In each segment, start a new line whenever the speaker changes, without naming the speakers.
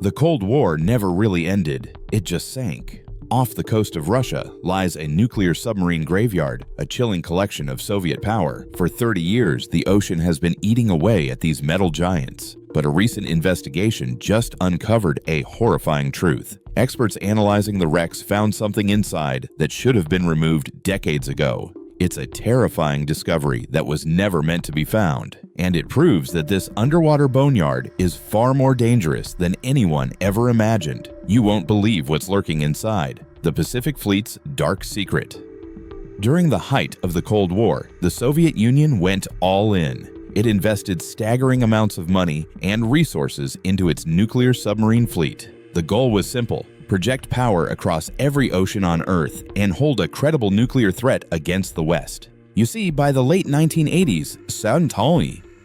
The Cold War never really ended, it just sank. Off the coast of Russia lies a nuclear submarine graveyard, a chilling collection of Soviet power. For 30 years, the ocean has been eating away at these metal giants. But a recent investigation just uncovered a horrifying truth. Experts analyzing the wrecks found something inside that should have been removed decades ago. It's a terrifying discovery that was never meant to be found, and it proves that this underwater boneyard is far more dangerous than anyone ever imagined. You won't believe what's lurking inside. The Pacific Fleet's dark secret. During the height of the Cold War, the Soviet Union went all in. It invested staggering amounts of money and resources into its nuclear submarine fleet. The goal was simple: project power across every ocean on Earth and hold a credible nuclear threat against the West. You see, by the late 1980s,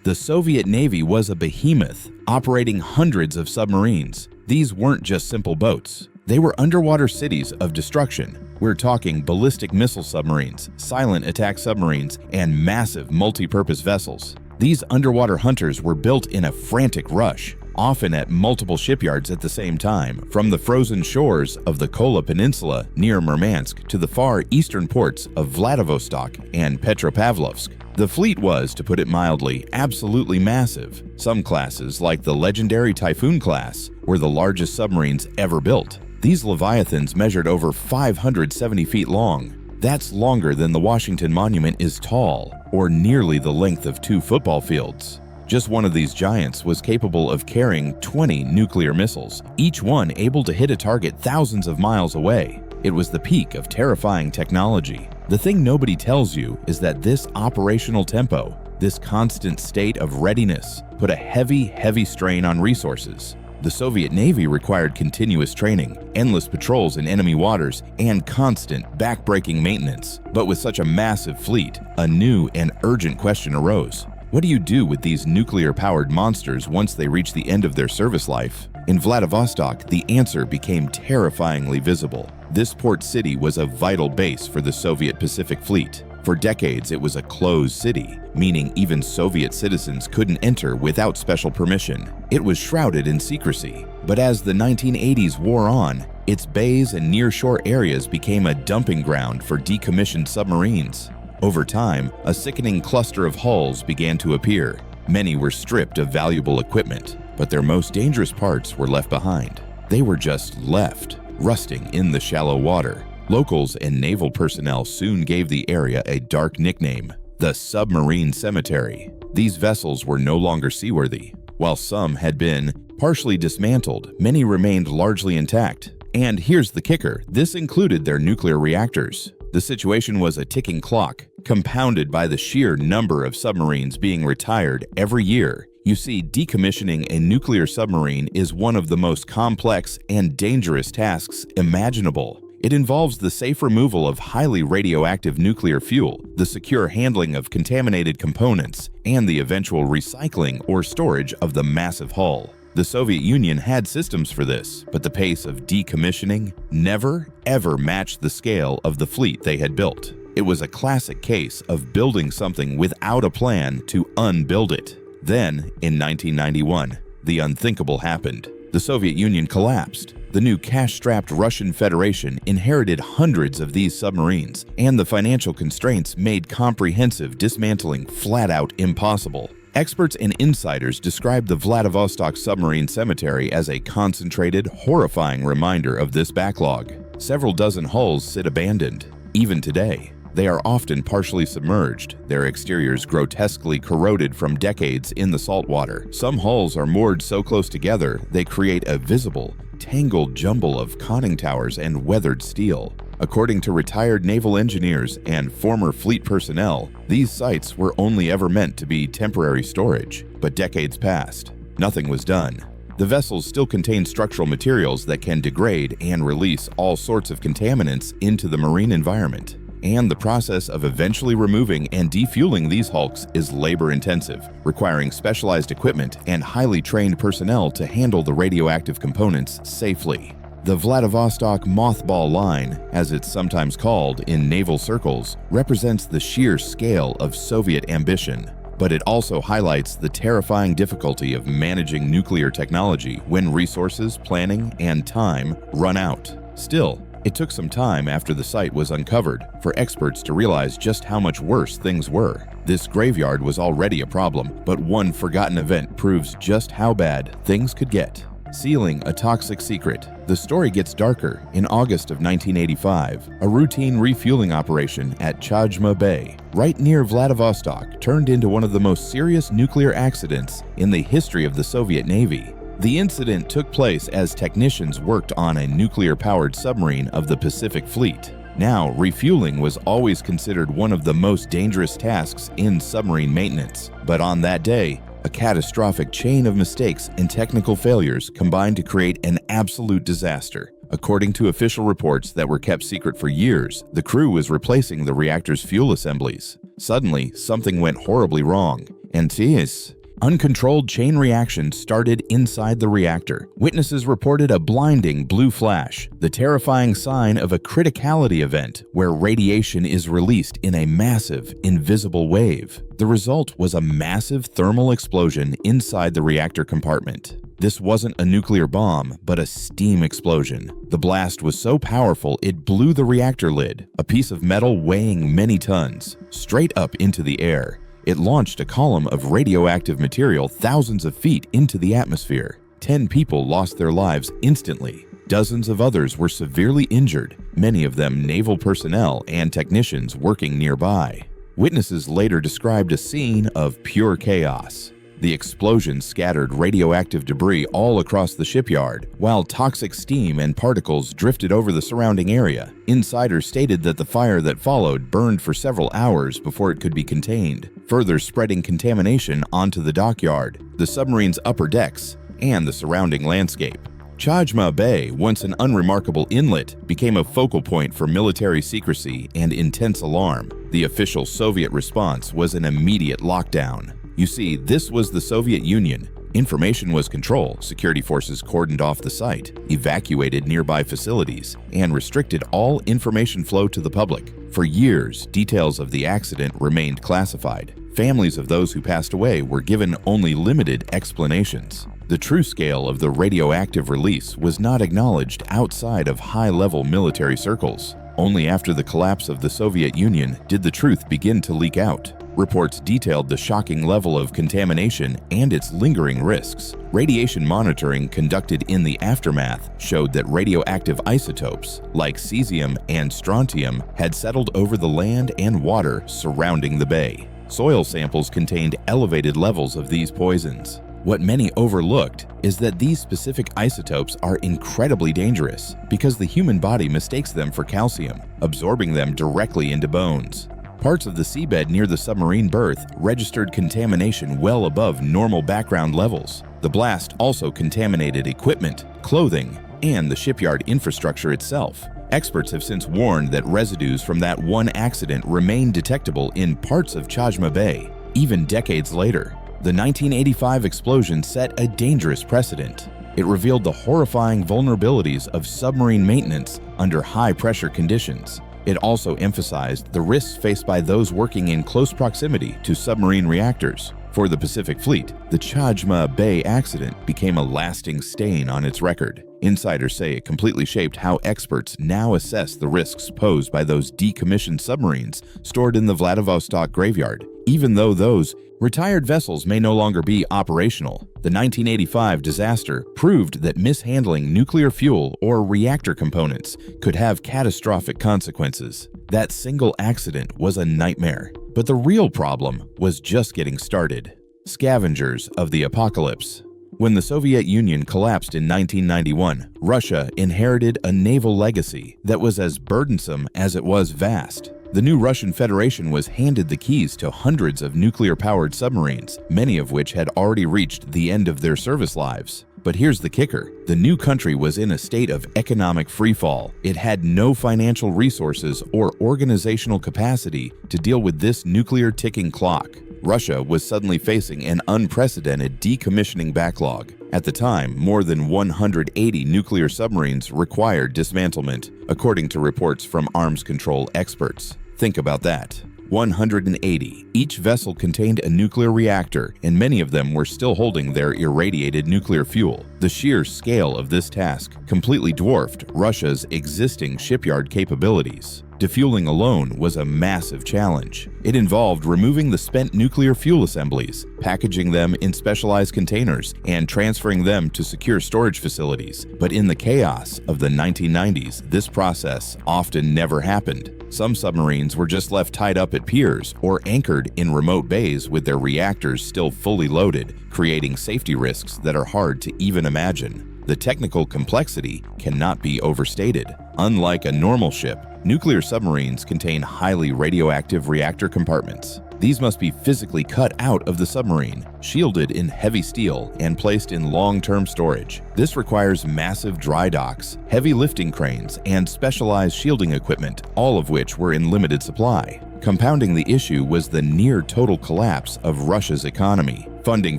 the Soviet Navy was a behemoth, operating hundreds of submarines. These weren't just simple boats. They were underwater cities of destruction. We're talking ballistic missile submarines, silent attack submarines, and massive multi-purpose vessels. These underwater hunters were built in a frantic rush, often at multiple shipyards at the same time, from the frozen shores of the Kola Peninsula near Murmansk to the far eastern ports of Vladivostok and Petropavlovsk. The fleet was, to put it mildly, absolutely massive. Some classes, like the legendary Typhoon class, were the largest submarines ever built. These leviathans measured over 570 feet long. That's longer than the Washington Monument is tall, or nearly the length of 2 football fields. Just one of these giants was capable of carrying 20 nuclear missiles, each one able to hit a target thousands of miles away. It was the peak of terrifying technology. The thing nobody tells you is that this operational tempo, this constant state of readiness, put a heavy strain on resources. The Soviet Navy required continuous training, endless patrols in enemy waters, and constant, back-breaking maintenance. But with such a massive fleet, a new and urgent question arose. What do you do with these nuclear-powered monsters once they reach the end of their service life? In Vladivostok, the answer became terrifyingly visible. This port city was a vital base for the Soviet Pacific Fleet. For decades, it was a closed city, meaning even Soviet citizens couldn't enter without special permission. It was shrouded in secrecy. But as the 1980s wore on, its bays and nearshore areas became a dumping ground for decommissioned submarines. Over time, a sickening cluster of hulls began to appear. Many were stripped of valuable equipment, but their most dangerous parts were left behind. They were just left, rusting in the shallow water. Locals and naval personnel soon gave the area a dark nickname: the Submarine Cemetery. These vessels were no longer seaworthy. While some had been partially dismantled, many remained largely intact. And here's the kicker: this included their nuclear reactors. The situation was a ticking clock, compounded by the sheer number of submarines being retired every year. You see, decommissioning a nuclear submarine is one of the most complex and dangerous tasks imaginable. It involves the safe removal of highly radioactive nuclear fuel, the secure handling of contaminated components, and the eventual recycling or storage of the massive hull. The Soviet Union had systems for this, but the pace of decommissioning never, ever matched the scale of the fleet they had built. It was a classic case of building something without a plan to unbuild it. Then, in 1991, the unthinkable happened. The Soviet Union collapsed. The new cash-strapped Russian Federation inherited hundreds of these submarines, and the financial constraints made comprehensive dismantling flat-out impossible. Experts and insiders describe the Vladivostok Submarine Cemetery as a concentrated, horrifying reminder of this backlog. Several dozen hulls sit abandoned. Even today, they are often partially submerged, their exteriors grotesquely corroded from decades in the saltwater. Some hulls are moored so close together they create a visible, tangled jumble of conning towers and weathered steel. According to retired naval engineers and former fleet personnel, these sites were only ever meant to be temporary storage. But decades passed. Nothing was done. The vessels still contain structural materials that can degrade and release all sorts of contaminants into the marine environment. And the process of eventually removing and defueling these hulks is labor-intensive, requiring specialized equipment and highly trained personnel to handle the radioactive components safely. The Vladivostok Mothball Line, as it's sometimes called in naval circles, represents the sheer scale of Soviet ambition. But it also highlights the terrifying difficulty of managing nuclear technology when resources, planning, and time run out. Still, it took some time after the site was uncovered for experts to realize just how much worse things were. This graveyard was already a problem, but one forgotten event proves just how bad things could get. Sealing a toxic secret. The story gets darker. In August of 1985, a routine refueling operation at Chajma Bay, right near Vladivostok, turned into one of the most serious nuclear accidents in the history of the Soviet Navy. The incident took place as technicians worked on a nuclear-powered submarine of the Pacific Fleet. Now, refueling was always considered one of the most dangerous tasks in submarine maintenance, but on that day, a catastrophic chain of mistakes and technical failures combined to create an absolute disaster. According to official reports that were kept secret for years, the crew was replacing the reactor's fuel assemblies. Suddenly, something went horribly wrong, and this uncontrolled chain reaction started inside the reactor. Witnesses reported a blinding blue flash, the terrifying sign of a criticality event where radiation is released in a massive, invisible wave. The result was a massive thermal explosion inside the reactor compartment. This wasn't a nuclear bomb, but a steam explosion. The blast was so powerful it blew the reactor lid, a piece of metal weighing many tons, straight up into the air. It launched a column of radioactive material thousands of feet into the atmosphere. 10 people lost their lives instantly. Dozens of others were severely injured, many of them naval personnel and technicians working nearby. Witnesses later described a scene of pure chaos. The explosion scattered radioactive debris all across the shipyard, while toxic steam and particles drifted over the surrounding area. Insiders stated that the fire that followed burned for several hours before it could be contained, further spreading contamination onto the dockyard, the submarine's upper decks, and the surrounding landscape. Chajma Bay, once an unremarkable inlet, became a focal point for military secrecy and intense alarm. The official Soviet response was an immediate lockdown. You see, this was the Soviet Union. Information was controlled. Security forces cordoned off the site, evacuated nearby facilities, and restricted all information flow to the public. For years, details of the accident remained classified. Families of those who passed away were given only limited explanations. The true scale of the radioactive release was not acknowledged outside of high-level military circles. Only after the collapse of the Soviet Union did the truth begin to leak out. Reports detailed the shocking level of contamination and its lingering risks. Radiation monitoring conducted in the aftermath showed that radioactive isotopes, like cesium and strontium, had settled over the land and water surrounding the bay. Soil samples contained elevated levels of these poisons. What many overlooked is that these specific isotopes are incredibly dangerous because the human body mistakes them for calcium, absorbing them directly into bones. Parts of the seabed near the submarine berth registered contamination well above normal background levels. The blast also contaminated equipment, clothing, and the shipyard infrastructure itself. Experts have since warned that residues from that one accident remain detectable in parts of Chajma Bay, even decades later. The 1985 explosion set a dangerous precedent. It revealed the horrifying vulnerabilities of submarine maintenance under high-pressure conditions. It also emphasized the risks faced by those working in close proximity to submarine reactors. For the Pacific Fleet, the Chajma Bay accident became a lasting stain on its record. Insiders say it completely shaped how experts now assess the risks posed by those decommissioned submarines stored in the Vladivostok graveyard. Even though those retired vessels may no longer be operational, the 1985 disaster proved that mishandling nuclear fuel or reactor components could have catastrophic consequences. That single accident was a nightmare, but the real problem was just getting started. Scavengers of the apocalypse. When the Soviet Union collapsed in 1991, Russia inherited a naval legacy that was as burdensome as it was vast. The new Russian Federation was handed the keys to hundreds of nuclear-powered submarines, many of which had already reached the end of their service lives. But here's the kicker. The new country was in a state of economic freefall. It had no financial resources or organizational capacity to deal with this nuclear ticking clock. Russia was suddenly facing an unprecedented decommissioning backlog. At the time, more than 180 nuclear submarines required dismantlement, according to reports from arms control experts. Think about that. 180. Each vessel contained a nuclear reactor, and many of them were still holding their irradiated nuclear fuel. The sheer scale of this task completely dwarfed Russia's existing shipyard capabilities. Defueling alone was a massive challenge. It involved removing the spent nuclear fuel assemblies, packaging them in specialized containers, and transferring them to secure storage facilities. But in the chaos of the 1990s, this process often never happened. Some submarines were just left tied up at piers or anchored in remote bays with their reactors still fully loaded, creating safety risks that are hard to even imagine. The technical complexity cannot be overstated. Unlike a normal ship, nuclear submarines contain highly radioactive reactor compartments. These must be physically cut out of the submarine, shielded in heavy steel, and placed in long-term storage. This requires massive dry docks, heavy lifting cranes, and specialized shielding equipment, all of which were in limited supply. Compounding the issue was the near-total collapse of Russia's economy. Funding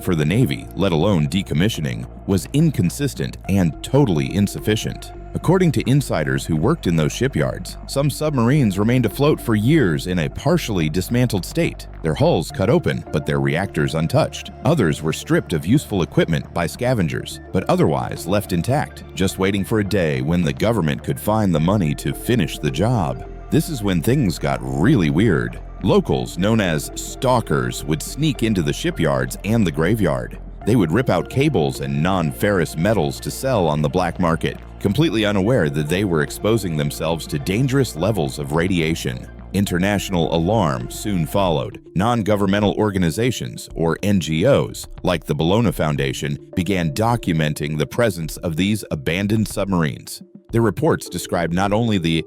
for the Navy, let alone decommissioning, was inconsistent and totally insufficient. According to insiders who worked in those shipyards, some submarines remained afloat for years in a partially dismantled state, their hulls cut open but their reactors untouched. Others were stripped of useful equipment by scavengers, but otherwise left intact, just waiting for a day when the government could find the money to finish the job. This is when things got really weird. Locals, known as stalkers, would sneak into the shipyards and the graveyard. They would rip out cables and non-ferrous metals to sell on the black market, completely unaware that they were exposing themselves to dangerous levels of radiation. International alarm soon followed. Non-governmental organizations, or NGOs, like the Bologna Foundation, began documenting the presence of these abandoned submarines. Their reports described not only the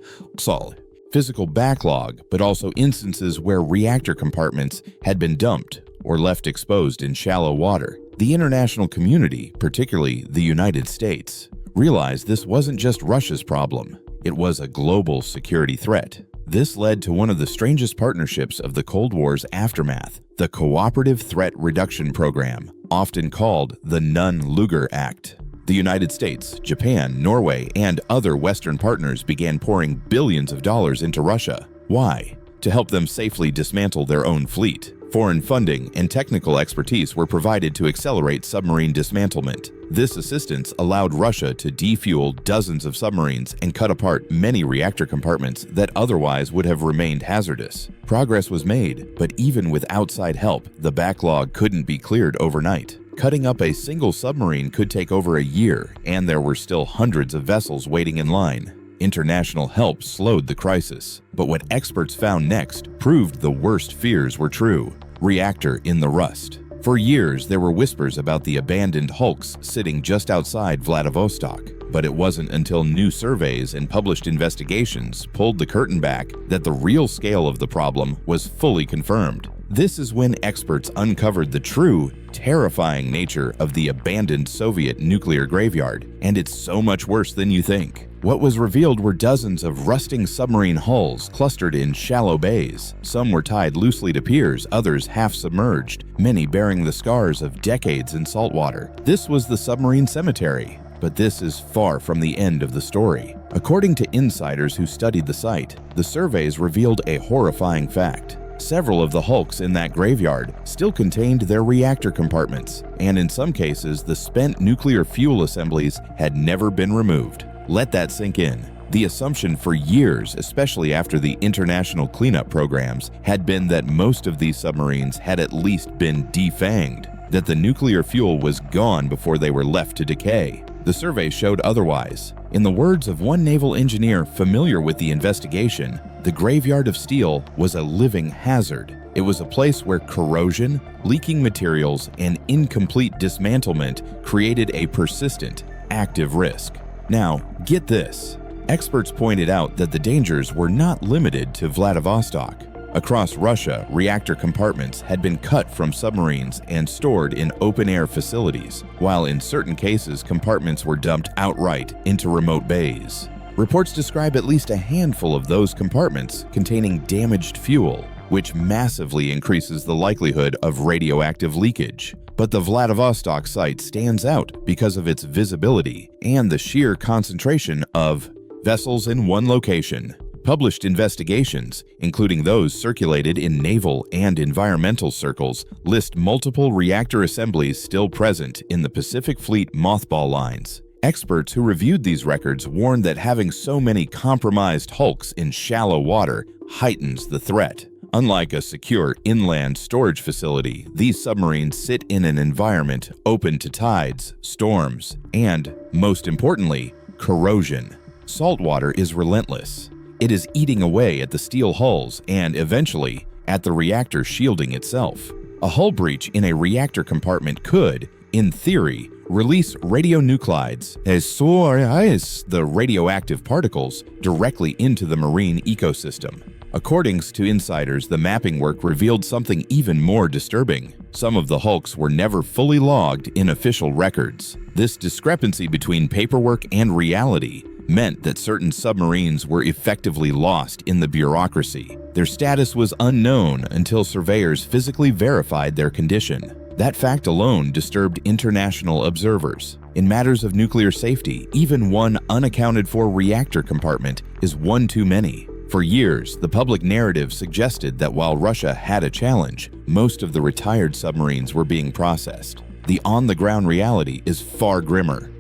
physical backlog, but also instances where reactor compartments had been dumped or left exposed in shallow water. The international community, particularly the United States, realized this wasn't just Russia's problem. It was a global security threat. This led to one of the strangest partnerships of the Cold War's aftermath, the Cooperative Threat Reduction Program, often called the Nunn-Lugar Act. The United States, Japan, Norway, and other Western partners began pouring billions of dollars into Russia. Why? To help them safely dismantle their own fleet. Foreign funding and technical expertise were provided to accelerate submarine dismantlement. This assistance allowed Russia to defuel dozens of submarines and cut apart many reactor compartments that otherwise would have remained hazardous. Progress was made, but even with outside help, the backlog couldn't be cleared overnight. Cutting up a single submarine could take over a year, and there were still hundreds of vessels waiting in line. International help slowed the crisis, but what experts found next proved the worst fears were true. Reactor in the rust. For years, there were whispers about the abandoned hulks sitting just outside Vladivostok, but it wasn't until new surveys and published investigations pulled the curtain back that the real scale of the problem was fully confirmed. This is when experts uncovered the true, terrifying nature of the abandoned Soviet nuclear graveyard, and it's so much worse than you think. What was revealed were dozens of rusting submarine hulls clustered in shallow bays. Some were tied loosely to piers, others half-submerged, many bearing the scars of decades in saltwater. This was the submarine cemetery. But this is far from the end of the story. According to insiders who studied the site, the surveys revealed a horrifying fact. Several of the hulks in that graveyard still contained their reactor compartments, and in some cases, the spent nuclear fuel assemblies had never been removed. Let that sink in. The assumption for years, especially after the international cleanup programs, had been that most of these submarines had at least been defanged, that the nuclear fuel was gone before they were left to decay. The survey showed otherwise. In the words of one naval engineer familiar with the investigation, the graveyard of steel was a living hazard. It was a place where corrosion, leaking materials, and incomplete dismantlement created a persistent, active risk. Now, get this. Experts pointed out that the dangers were not limited to Vladivostok. Across Russia, reactor compartments had been cut from submarines and stored in open-air facilities, while in certain cases compartments were dumped outright into remote bays. Reports describe at least a handful of those compartments containing damaged fuel. which massively increases the likelihood of radioactive leakage. But the Vladivostok site stands out because of its visibility and the sheer concentration of vessels in one location. Published investigations, including those circulated in naval and environmental circles, list multiple reactor assemblies still present in the Pacific Fleet mothball lines. Experts who reviewed these records warned that having so many compromised hulks in shallow water heightens the threat. Unlike a secure inland storage facility, these submarines sit in an environment open to tides, storms, and, most importantly, corrosion. Saltwater is relentless. It is eating away at the steel hulls and, eventually, at the reactor shielding itself. A hull breach in a reactor compartment could, in theory, release radionuclides, as the radioactive particles, directly into the marine ecosystem. According to insiders, the mapping work revealed something even more disturbing. Some of the hulks were never fully logged in official records. This discrepancy between paperwork and reality meant that certain submarines were effectively lost in the bureaucracy. Their status was unknown until surveyors physically verified their condition. That fact alone disturbed international observers. In matters of nuclear safety, even one unaccounted-for reactor compartment is one too many. For years, the public narrative suggested that while Russia had a challenge, most of the retired submarines were being processed. The on-the-ground reality is far grimmer.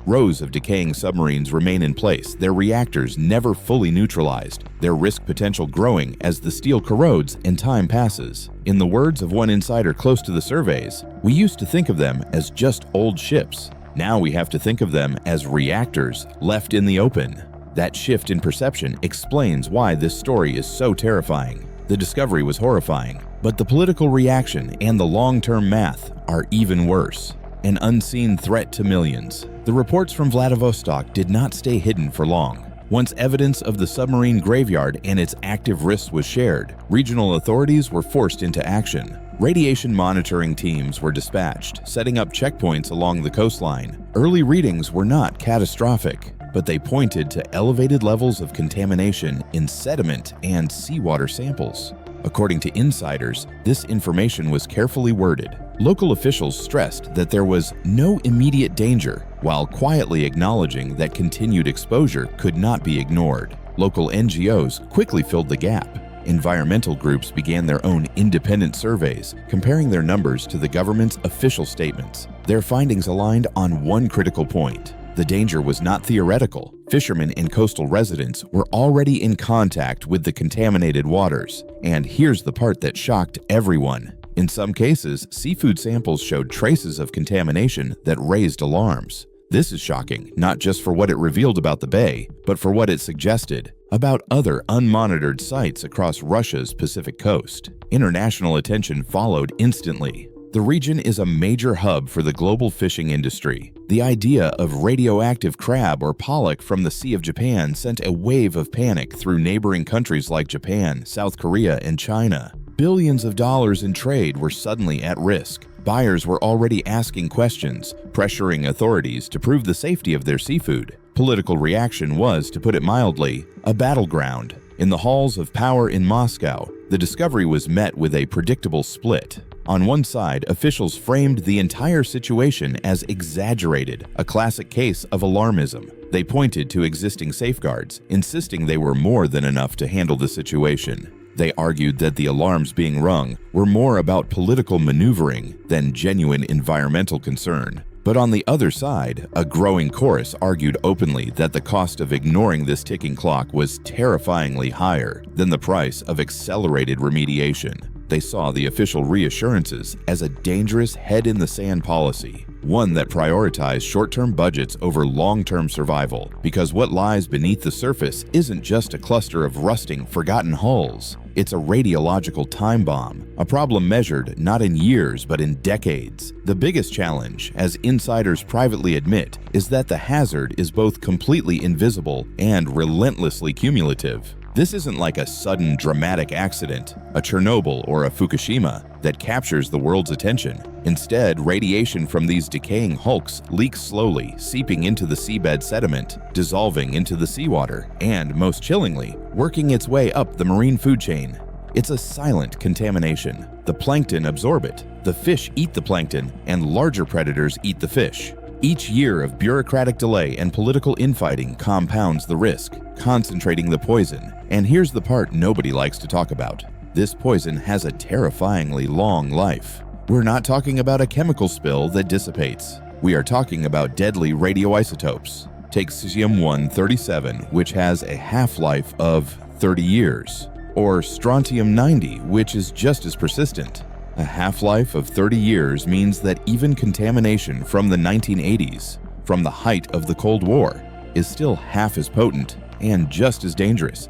Rows of decaying submarines remain in place, their reactors never fully neutralized, their risk potential growing as the steel corrodes and time passes. In the words of one insider close to the surveys, "We used to think of them as just old ships. Now we have to think of them as reactors left in the open." That shift in perception explains why this story is so terrifying. The discovery was horrifying, but the political reaction and the long-term math are even worse. An unseen threat to millions. The reports from Vladivostok did not stay hidden for long. Once evidence of the submarine graveyard and its active risks was shared, regional authorities were forced into action. Radiation monitoring teams were dispatched, setting up checkpoints along the coastline. Early readings were not catastrophic, but they pointed to elevated levels of contamination in sediment and seawater samples. According to insiders, this information was carefully worded. Local officials stressed that there was no immediate danger, while quietly acknowledging that continued exposure could not be ignored. Local NGOs quickly filled the gap. Environmental groups began their own independent surveys, comparing their numbers to the government's official statements. Their findings aligned on one critical point. The danger was not theoretical. Fishermen and coastal residents were already in contact with the contaminated waters. And here's the part that shocked everyone. In some cases, seafood samples showed traces of contamination that raised alarms. This is shocking, not just for what it revealed about the bay, but for what it suggested about other unmonitored sites across Russia's Pacific coast. International attention followed instantly. The region is a major hub for the global fishing industry. The idea of radioactive crab or pollock from the Sea of Japan sent a wave of panic through neighboring countries like Japan, South Korea, and China. Billions of dollars in trade were suddenly at risk. Buyers were already asking questions, pressuring authorities to prove the safety of their seafood. Political reaction was, to put it mildly, a battleground. In the halls of power in Moscow, the discovery was met with a predictable split. On one side, officials framed the entire situation as exaggerated, a classic case of alarmism. They pointed to existing safeguards, insisting they were more than enough to handle the situation. They argued that the alarms being rung were more about political maneuvering than genuine environmental concern. But on the other side, a growing chorus argued openly that the cost of ignoring this ticking clock was terrifyingly higher than the price of accelerated remediation. They saw the official reassurances as a dangerous head-in-the-sand policy, one that prioritized short-term budgets over long-term survival, because what lies beneath the surface isn't just a cluster of rusting, forgotten hulls. It's a radiological time bomb, a problem measured not in years but in decades. The biggest challenge, as insiders privately admit, is that the hazard is both completely invisible and relentlessly cumulative. This isn't like a sudden dramatic accident, a Chernobyl or a Fukushima, that captures the world's attention. Instead, radiation from these decaying hulks leaks slowly, seeping into the seabed sediment, dissolving into the seawater, and, most chillingly, working its way up the marine food chain. It's a silent contamination. The plankton absorb it, the fish eat the plankton, and larger predators eat the fish. Each year of bureaucratic delay and political infighting compounds the risk, concentrating the poison. And here's the part nobody likes to talk about. This poison has a terrifyingly long life. We're not talking about a chemical spill that dissipates. We are talking about deadly radioisotopes. Take cesium-137, which has a half-life of 30 years, or strontium-90, which is just as persistent. A half-life of 30 years means that even contamination from the 1980s, from the height of the Cold War, is still half as potent and just as dangerous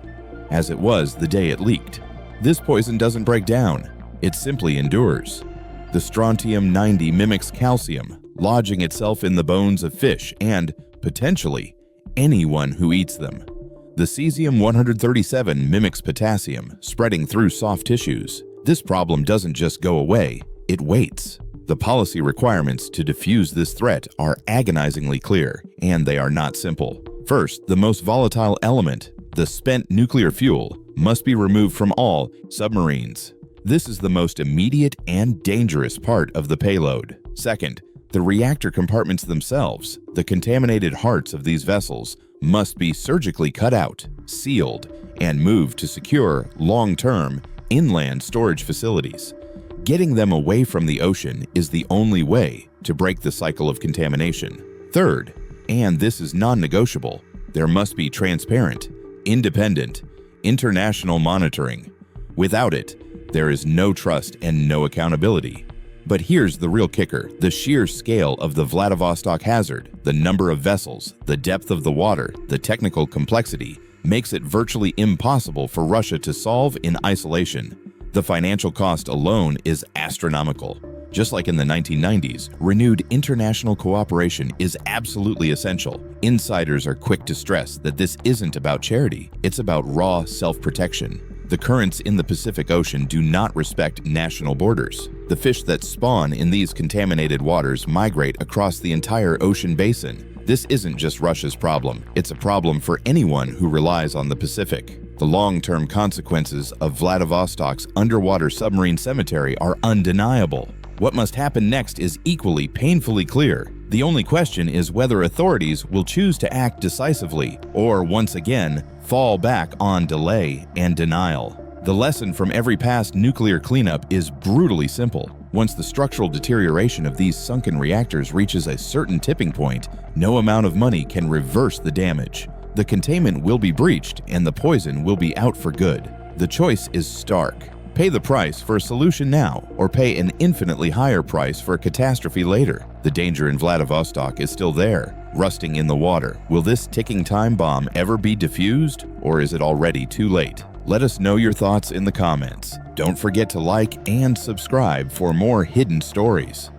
as it was the day it leaked. This poison doesn't break down, it simply endures. The strontium-90 mimics calcium, lodging itself in the bones of fish and, potentially, anyone who eats them. The cesium-137 mimics potassium, spreading through soft tissues. This problem doesn't just go away, it waits. The policy requirements to defuse this threat are agonizingly clear, and they are not simple. First, the most volatile element, the spent nuclear fuel, must be removed from all submarines. This is the most immediate and dangerous part of the payload. Second, the reactor compartments themselves, the contaminated hearts of these vessels, must be surgically cut out, sealed, and moved to secure, long-term, inland storage facilities. Getting them away from the ocean is the only way to break the cycle of contamination. Third, and this is non-negotiable, there must be transparent, independent, international monitoring. Without it, there is no trust and no accountability. But here's the real kicker: the sheer scale of the Vladivostok hazard, the number of vessels, the depth of the water, the technical complexity, makes it virtually impossible for Russia to solve in isolation. The financial cost alone is astronomical. Just like in the 1990s, renewed international cooperation is absolutely essential. Insiders are quick to stress that this isn't about charity, it's about raw self-protection. The currents in the Pacific Ocean do not respect national borders. The fish that spawn in these contaminated waters migrate across the entire ocean basin. This isn't just Russia's problem, it's a problem for anyone who relies on the Pacific. The long-term consequences of Vladivostok's underwater submarine cemetery are undeniable. What must happen next is equally painfully clear. The only question is whether authorities will choose to act decisively or, once again, fall back on delay and denial. The lesson from every past nuclear cleanup is brutally simple. Once the structural deterioration of these sunken reactors reaches a certain tipping point, no amount of money can reverse the damage. The containment will be breached and the poison will be out for good. The choice is stark. Pay the price for a solution now, or pay an infinitely higher price for a catastrophe later. The danger in Vladivostok is still there, rusting in the water. Will this ticking time bomb ever be defused, or is it already too late? Let us know your thoughts in the comments. Don't forget to like and subscribe for more hidden stories.